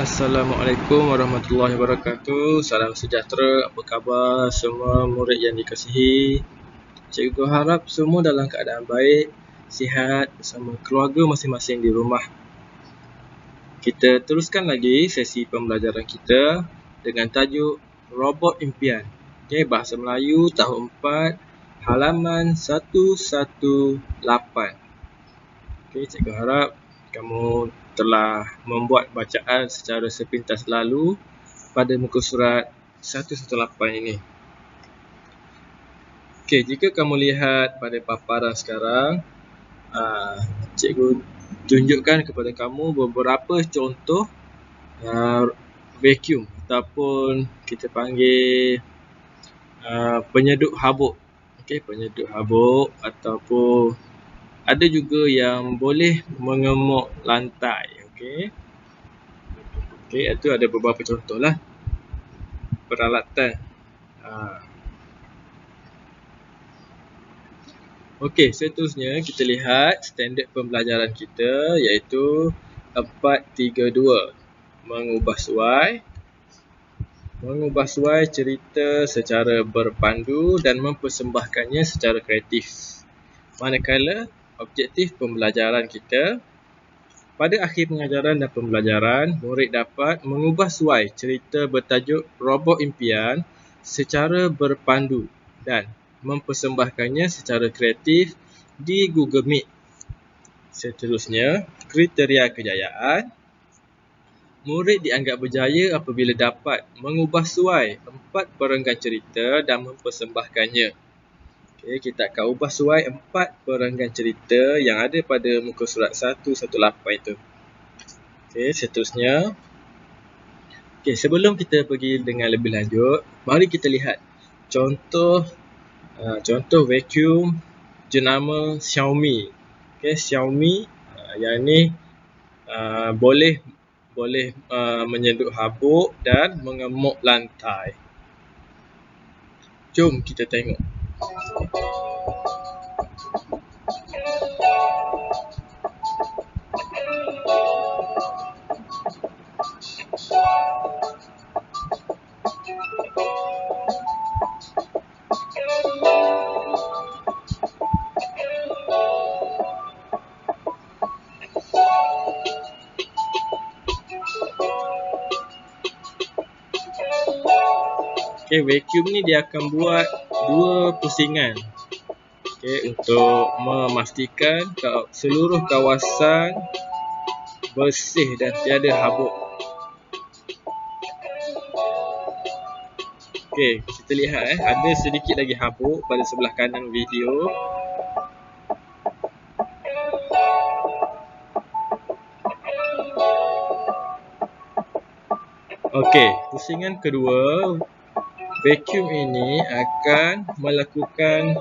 Assalamualaikum warahmatullahi wabarakatuh. Salam sejahtera. Apa khabar semua murid yang dikasihi? Cikgu harap semua dalam keadaan baik, sihat bersama keluarga masing-masing di rumah. Kita teruskan lagi sesi pembelajaran kita dengan tajuk Robot Impian. Okey, Bahasa Melayu tahun 4, halaman 118. Okey, cikgu harap kamu telah membuat bacaan secara sepintas lalu pada muka surat 118 ini. Okey, jika kamu lihat pada paparan sekarang, cikgu tunjukkan kepada kamu beberapa contoh vacuum ataupun kita panggil penyedut habuk. Okey, penyedut habuk ataupun ada juga yang boleh mengemuk lantai. Okey, itu ada beberapa contohlah peralatan. Okey, seterusnya kita lihat standard pembelajaran kita iaitu 432. Mengubah suai. Mengubah suai cerita secara berpandu dan mempersembahkannya secara kreatif. Manakala objektif pembelajaran kita, pada akhir pengajaran dan pembelajaran, murid dapat mengubah suai cerita bertajuk Robot Impian secara berpandu dan mempersembahkannya secara kreatif di Google Meet. Seterusnya, kriteria kejayaan. Murid dianggap berjaya apabila dapat mengubah suai 4 perenggan cerita dan mempersembahkannya. Okey, kita akan ubah suai 4 perenggan cerita yang ada pada muka surat 118 itu. Okey, seterusnya. Okey, sebelum kita pergi dengan lebih lanjut, mari kita lihat contoh vacuum jenama Xiaomi. Okey, Xiaomi yang ni boleh menyedut habuk dan mengemuk lantai. Jom kita tengok. Okey, vacuum ni dia akan buat 2 pusingan. Okey, untuk memastikan seluruh kawasan bersih dan tiada habuk. Okey, kita lihat ada sedikit lagi habuk pada sebelah kanan video. Okey, pusingan kedua, vacuum ini akan melakukan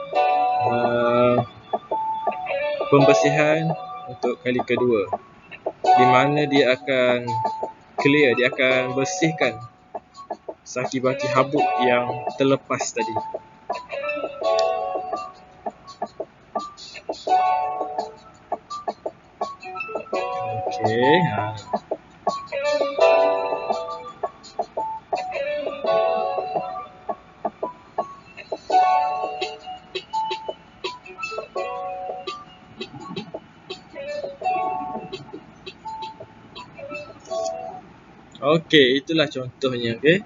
pembersihan untuk kali kedua, di mana dia akan clear, dia akan bersihkan saki-baki habuk yang terlepas tadi. Okey, Okey, itulah contohnya. Okey,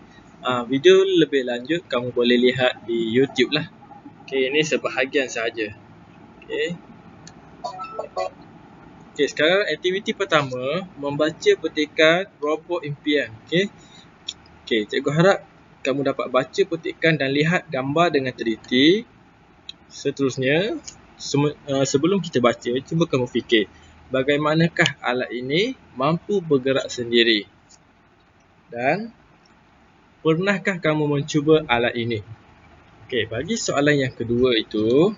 video lebih lanjut kamu boleh lihat di YouTube lah. Okey, ini sebahagian sahaja. Okey. Okey, sekarang aktiviti pertama, membaca petikan Robot Impian. Okey. Okey, cikgu harap kamu dapat baca petikan dan lihat gambar dengan teliti. Seterusnya, sebelum kita baca, cuba kamu fikir, bagaimanakah alat ini mampu bergerak sendiri? Dan pernahkah kamu mencuba alat ini? Okey, bagi soalan yang kedua itu,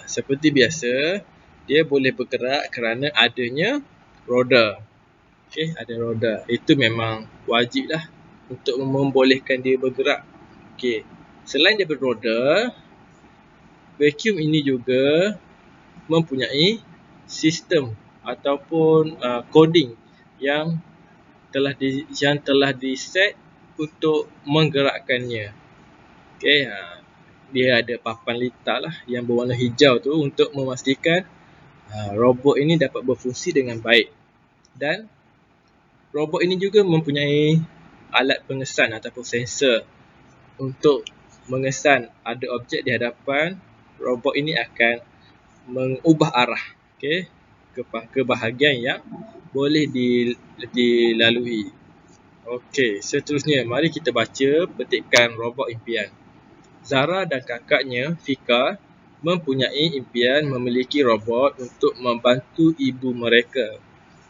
seperti biasa, dia boleh bergerak kerana adanya roda. Okey, ada roda. Itu memang wajiblah untuk membolehkan dia bergerak. Okey, selain dia beroda, vacuum ini juga mempunyai sistem ataupun coding yang yang telah diset untuk menggerakkannya. Okey, dia ada papan litar lah yang berwarna hijau tu untuk memastikan robot ini dapat berfungsi dengan baik. Dan robot ini juga mempunyai alat pengesan ataupun sensor untuk mengesan ada objek di hadapan. Robot ini akan mengubah arah, okey, ke bahagian yang boleh dilalui. Okey, seterusnya mari kita baca petikan robot impian. Zara dan kakaknya Fika mempunyai impian memiliki robot untuk membantu ibu mereka.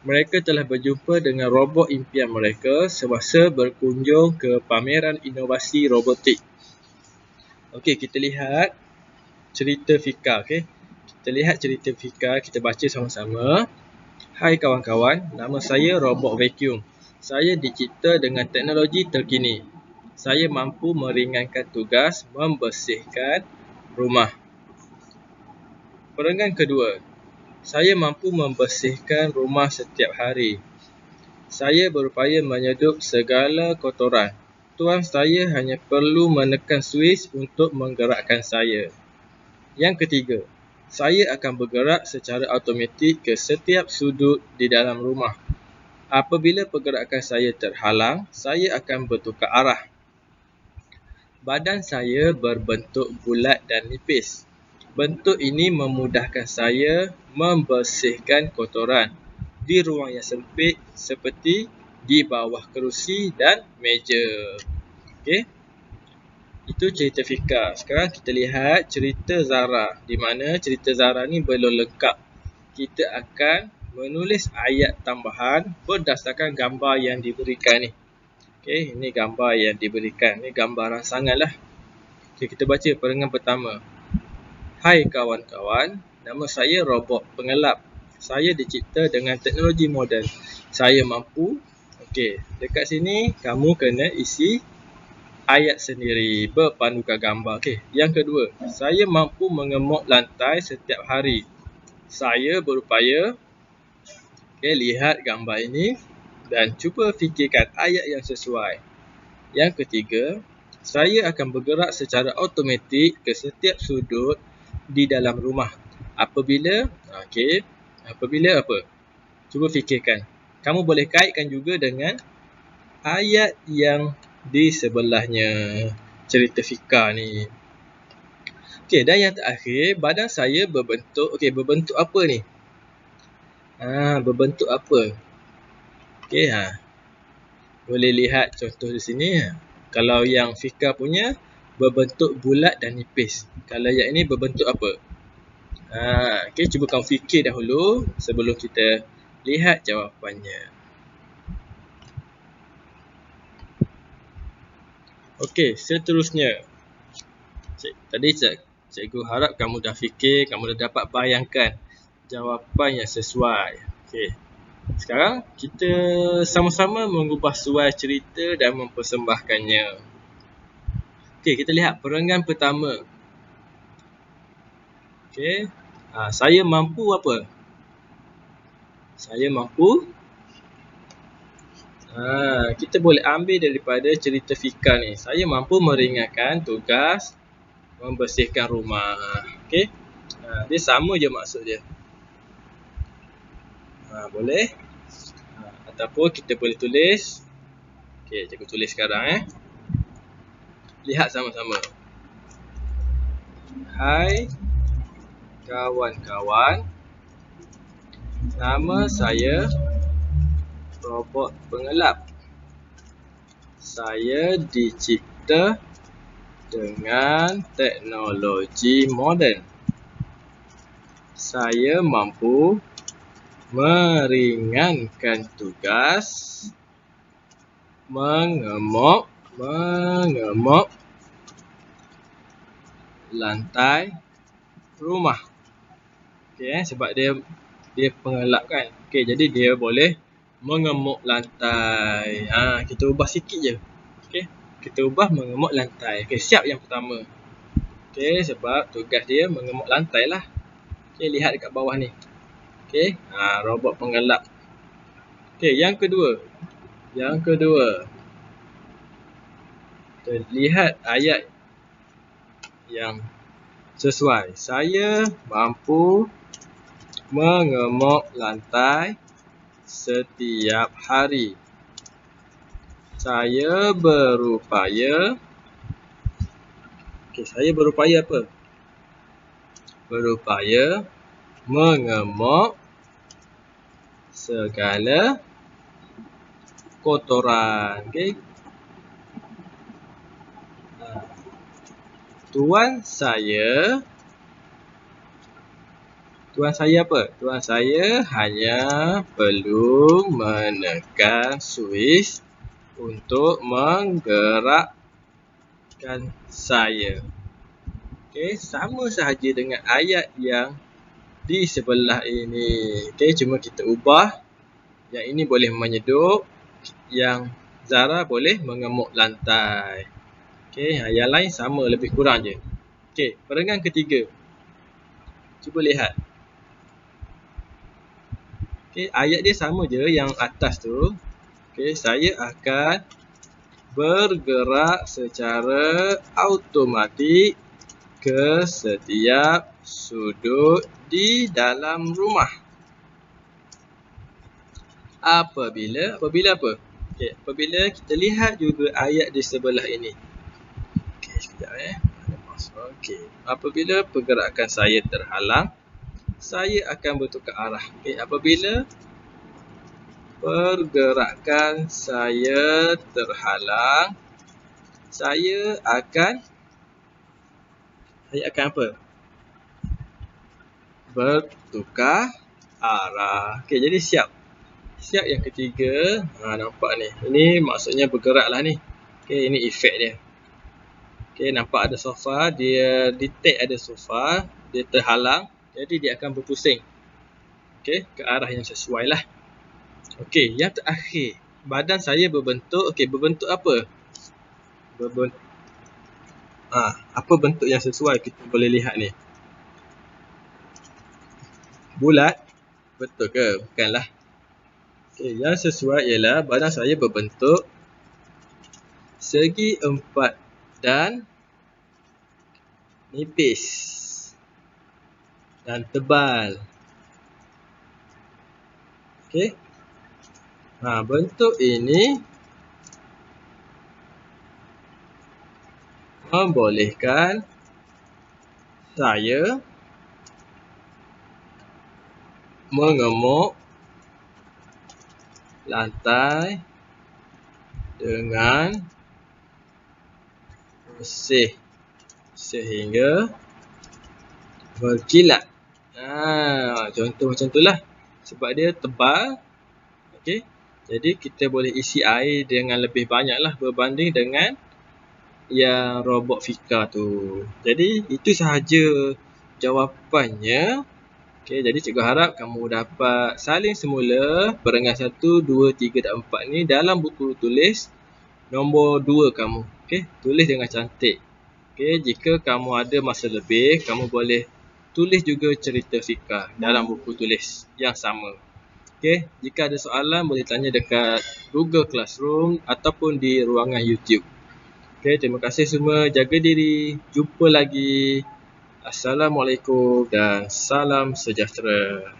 Mereka telah berjumpa dengan robot impian mereka semasa berkunjung ke pameran inovasi robotik. Okey, kita lihat cerita Fika. Okey, kita lihat cerita Fika, kita baca sama-sama. Hai kawan-kawan, nama saya robot vacuum. Saya dicipta dengan teknologi terkini. Saya mampu meringankan tugas membersihkan rumah. Perenggan kedua. Saya mampu membersihkan rumah setiap hari. Saya berupaya menyeduk segala kotoran. Tuan saya hanya perlu menekan switch untuk menggerakkan saya. Yang ketiga. Saya akan bergerak secara automatik ke setiap sudut di dalam rumah. Apabila pergerakan saya terhalang, saya akan bertukar arah. Badan saya berbentuk bulat dan nipis. Bentuk ini memudahkan saya membersihkan kotoran di ruang yang sempit seperti di bawah kerusi dan meja. Okey. Itu cerita Fika. Sekarang kita lihat cerita Zara, di mana cerita Zara ni belum lengkap. Kita akan menulis ayat tambahan berdasarkan gambar yang diberikan ni. Okey, ini gambar yang diberikan. Ini gambar rangsangan lah. Okey, kita baca perenggan pertama. Hai kawan-kawan, nama saya robot pengelap. Saya dicipta dengan teknologi moden. Saya mampu. Okey, dekat sini kamu kena isi ayat sendiri berpandukan gambar. Okey, yang kedua, saya mampu mengemuk lantai setiap hari. Saya berupaya, okey, lihat gambar ini dan cuba fikirkan ayat yang sesuai. Yang ketiga, saya akan bergerak secara automatik ke setiap sudut di dalam rumah. Apabila apa? Cuba fikirkan. Kamu boleh kaitkan juga dengan ayat yang di sebelahnya cerita Fika ni. Okey, dan yang terakhir, badan saya berbentuk apa ni? Berbentuk apa? Okey, boleh lihat contoh di sini. Kalau yang Fika punya berbentuk bulat dan nipis. Kalau yang ini berbentuk apa? Okey, cuba kamu fikir dahulu sebelum kita lihat jawapannya. Okey, seterusnya. Tadi cikgu harap kamu dah fikir, kamu dah dapat bayangkan jawapan yang sesuai. Okey. Sekarang kita sama-sama mengubah suai cerita dan mempersembahkannya. Okey, kita lihat perenggan pertama. Okey. Saya mampu apa? Saya mampu kita boleh ambil daripada cerita Fika ni. Saya mampu meringankan tugas membersihkan rumah. Okey. Dia sama je maksud dia. Boleh. Ataupun kita boleh tulis. Okey, cikgu tulis sekarang Lihat sama-sama. Hai kawan-kawan. Nama saya robot pengelap. Saya dicipta dengan teknologi moden. Saya mampu meringankan tugas mengemuk lantai rumah. Okey, sebab dia pengelap kan. Okey, jadi dia boleh mengemuk lantai. Kita ubah sikit je. Okey, kita ubah mengemuk lantai. Okey, siap yang pertama. Okey, sebab tugas dia mengemuk lantai lah. Okey, lihat dekat bawah ni. Okey, robot pengelap. Okey, yang kedua. Yang kedua, lihat ayat yang sesuai. Saya mampu mengemok lantai setiap hari. Saya berupaya. Saya berupaya apa? Berupaya mengemok segala kotoran. Tuan saya apa? Tuan saya hanya perlu menekan switch untuk menggerakkan saya. Sama sahaja dengan ayat yang di sebelah ini. Cuma kita ubah. Yang ini boleh menyeduh, yang Zara boleh mengemuk lantai. Yang lain sama, lebih kurang je. Perengan ketiga. Cuba lihat. Ayat dia sama je yang atas tu. Saya akan bergerak secara automatik ke setiap sudut di dalam rumah. Apabila apa? Apabila kita lihat juga ayat di sebelah ini. Sekejap Apabila pergerakan saya terhalang, saya akan bertukar arah. Apabila pergerakan saya terhalang, saya akan apa? Bertukar arah. Jadi siap. Siap yang ketiga. Nampak ni. Ini maksudnya bergerak lah ni. Ini efek dia. Nampak ada sofa. Dia detect ada sofa. Dia terhalang. Jadi dia akan berpusing. Ke arah yang sesuai lah. Yang terakhir. Badan saya berbentuk. Berbentuk apa? Apa bentuk yang sesuai kita boleh lihat ni? Bulat. Betul ke? Bukanlah. Yang sesuai ialah badan saya berbentuk segi empat dan nipis dan tebal. Bentuk ini membolehkan saya mengemuk lantai dengan bersih sehingga berkilat. Contoh macam itulah. Sebab dia tebal. Jadi kita boleh isi air dengan lebih banyak lah berbanding dengan yang robot Fika tu. Jadi itu sahaja jawapannya. Jadi cikgu harap kamu dapat salin semula perengan 1, 2, 3 dan 4 ni dalam buku tulis nombor 2 kamu. Tulis dengan cantik. Jika kamu ada masa lebih, kamu boleh tulis juga cerita Fika dalam buku tulis yang sama. Jika ada soalan boleh tanya dekat Google Classroom ataupun di ruangan YouTube. Terima kasih semua. Jaga diri. Jumpa lagi. Assalamualaikum dan salam sejahtera.